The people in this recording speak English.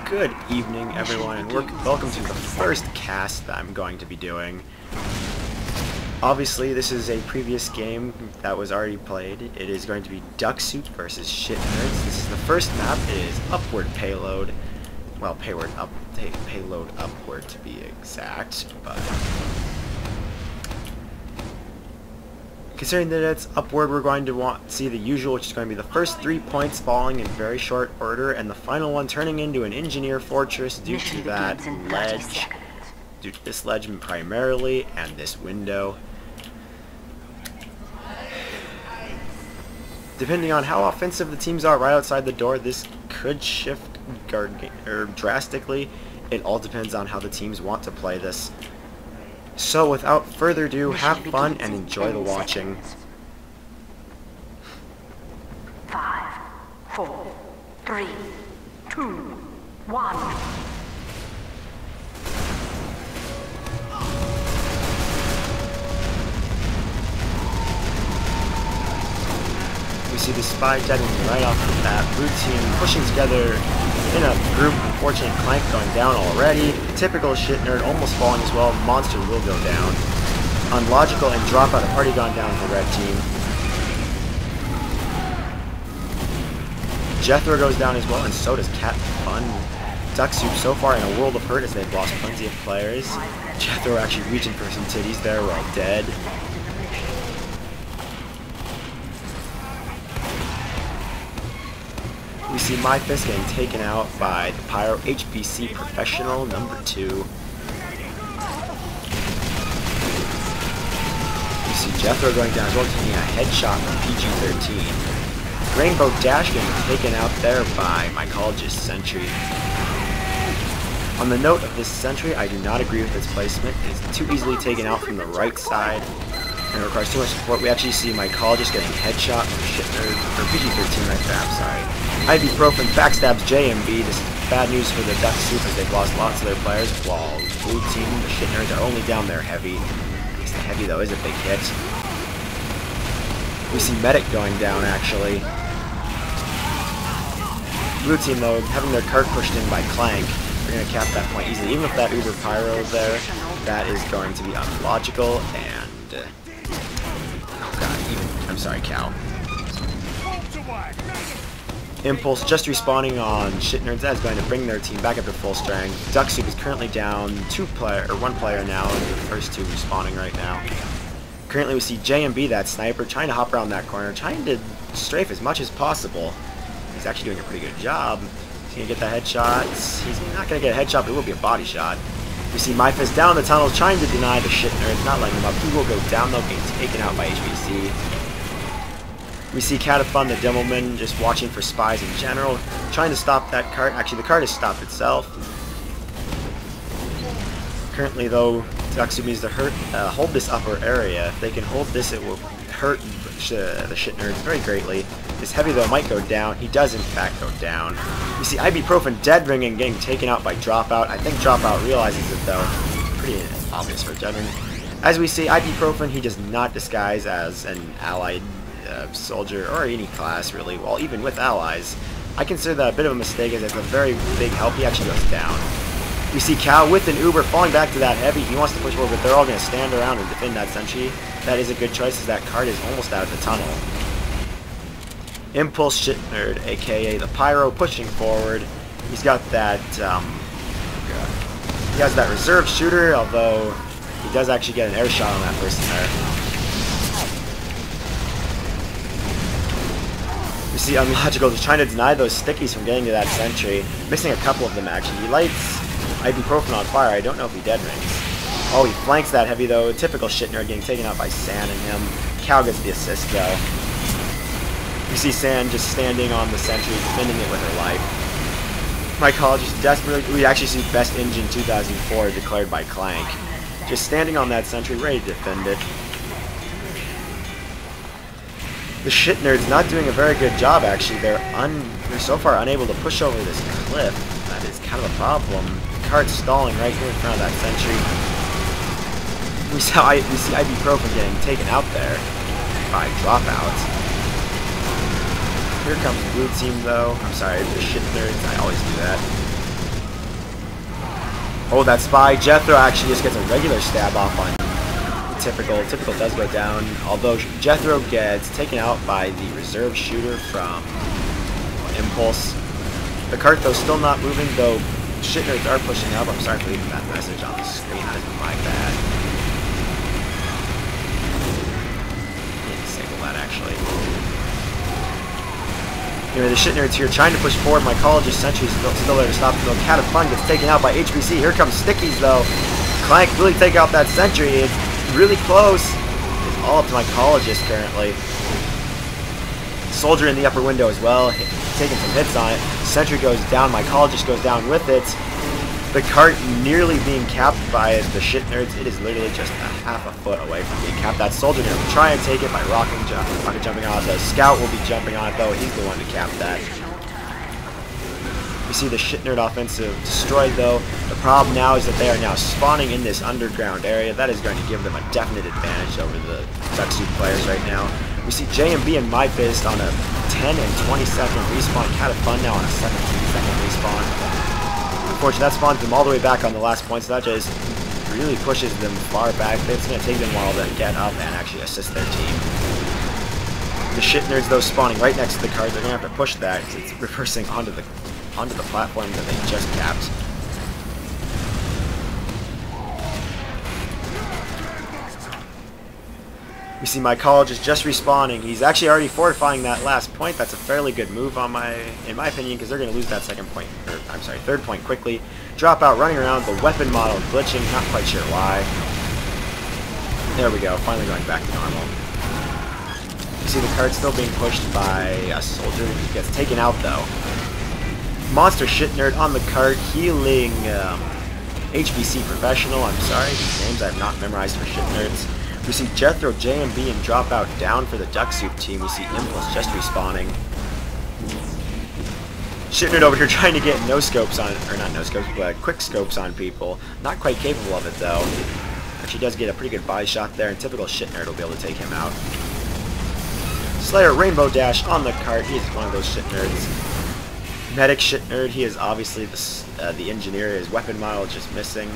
Good evening, everyone, and welcome to the first cast that I'm going to be doing. Obviously, this is a previous game that was already played. It is going to be Ducksuit versus Shit Nerds. This is the first map. It is Upward Payload. Well, payload upward to be exact, but considering that it's upward, we're going to see the usual, which is going to be the first 3 points falling in very short order, and the final one turning into an engineer fortress due to that ledge. Due to this ledge primarily, and this window. Depending on how offensive the teams are right outside the door, this could shift drastically. It all depends on how the teams want to play this. So without further ado, have fun and enjoy the watching. 5, 4, 3, 2, 1. We see the spy jetting right off the bat. Blue team pushing together in a group. Unfortunately, Clank going down already. Typical Shit Nerd almost falling as well. Monster will go down. Unlogical and Dropout have already gone down for red team. Jethro goes down as well, and so does Cat Fun. Ducksuit so far in a world of hurt as they've lost plenty of players. Jethro actually reaching for some titties there while dead. We see My Fist getting taken out by the Pyro HBC Professional number 2. We see Jethro going down as well, taking a headshot from PG-13. Rainbow Dash getting taken out there by Mycologist Sentry. On the note of this Sentry, I do not agree with its placement. It is too easily taken out from the right side, and it requires too much support. We actually see Mycologist getting headshot from Shit Nerd, or PG-13 right there, I'm sorry. Ibuprofen backstabs JMB. This is bad news for the Ducksuit as they've lost lots of their players, while Blue Team, the Shit Nerds, are only down their heavy. At least the heavy, though, is a big hit. We see Medic going down, actually. Blue Team, though, having their cart pushed in by Clank, they're going to cap that point easily. Even with that Uber Pyro there, that is going to be unlogical, and oh god, I'm sorry, Cow. Impulse just respawning on Shit Nerds. That is going to bring their team back up to full strength. Ducksuit is currently down one player now, and the first 2 respawning right now. Currently we see JMB, that sniper, trying to hop around that corner, trying to strafe as much as possible. He's actually doing a pretty good job. He's going to get the headshots. He's not going to get a headshot, but it will be a body shot. We see My Fist down the tunnels, trying to deny the Shit Nerds, not letting them up. He will go down, though, being taken out by HBC. We see Catafun, the Demoman, just watching for spies in general, trying to stop that cart. Actually, the cart has stopped itself. Currently, though, Ducksuit needs to hold this upper area. If they can hold this, it will hurt the Shit Nerds very greatly. This heavy, though, might go down. He does, in fact, go down. We see Ibuprofen dead ring and getting taken out by Dropout. I think Dropout realizes it, though. Pretty obvious for Deadring. As we see, Ibuprofen, he does not disguise as an allied soldier, or any class really. Well, even with allies, I consider that a bit of a mistake, as it's a very big help. He actually goes down. We see Cow with an Uber falling back to that heavy. He wants to push forward, but they're all going to stand around and defend that Sentry. That is a good choice, as that cart is almost out of the tunnel. Impulse Shit Nerd, aka the Pyro, pushing forward. He's got that he has that reserve shooter, although he does actually get an air shot on that person there. We see Unlogical just trying to deny those stickies from getting to that Sentry. Missing a couple of them, actually. He lights Ibuprofen on fire. I don't know if he dead rings. Oh, he flanks that heavy, though. Typical Shit Nerd getting taken out by San and him. Cow gets the assist, though. We see San just standing on the Sentry, defending it with her life. Mycologist desperately... We actually see Best Engine 2004 declared by Clank. Just standing on that Sentry, ready to defend it. The Shit Nerds not doing a very good job, actually. They're so far unable to push over this cliff. That is kind of a problem. The cart's stalling right here in front of that Sentry. We see Ibuprofen getting taken out there by Dropout. Here comes Blue Team, though. I'm sorry, the Shit Nerds. I always do that. Oh, that spy. Jethro actually just gets a regular stab off on Typical. Typical does go down, although Jethro gets taken out by the reserve shooter from Impulse. The cart, though, still not moving, though shit nerds are pushing up. I'm sorry for leaving that message on the screen. That is my bad. Disable that, actually. Anyway, the shit nerds here trying to push forward. Mycologist Sentry's still there to stop them. Cat of Fun gets taken out by HBC. Here comes Stickies, though. Clank really take out that Sentry. It's really close. It's all up to Mycologist currently. Soldier in the upper window as well, taking some hits on it. Sentry goes down. Mycologist goes down with it. The cart nearly being capped by the shit nerds. It is literally just a half a foot away from being capped. That soldier going to try and take it by rocket jumping on it. The scout will be jumping on it, though. He's the one to cap that. We see the shit nerd offensive destroyed, though. The problem now is that they are now spawning in this underground area. That is going to give them a definite advantage over the Duck Soup players right now. We see JMB and MyFist on a 10 and 20 second respawn. Cat of Fun now on a 17-second respawn. Unfortunately, that spawns them all the way back on the last point, so that just really pushes them far back. It's going to take them a while to get up and actually assist their team. The shit nerds, though, spawning right next to the cart. They're going to have to push that because it's reversing onto the platform that they just capped. We see Mycologist just respawning. He's actually already fortifying that last point. That's a fairly good move in my opinion, because they're going to lose that third point quickly. Dropout running around, the weapon model glitching, not quite sure why. There we go, finally going back to normal. You see the cart still being pushed by a soldier. He gets taken out though. Monster shit nerd on the cart, healing HBC Professional. I'm sorry, these names I have not memorized for shit nerds. We see Jethro, JMB, and Dropout down for the Duck Soup team. We see Impulse just respawning. Shit nerd over here trying to get no-scopes on, or not no-scopes, but quick scopes on people. Not quite capable of it though. Actually does get a pretty good body shot there, and typical shit nerd will be able to take him out. Slayer Rainbow Dash on the cart. He is one of those shit nerds. Medic shit nerd. He is obviously the engineer. His weapon model just missing.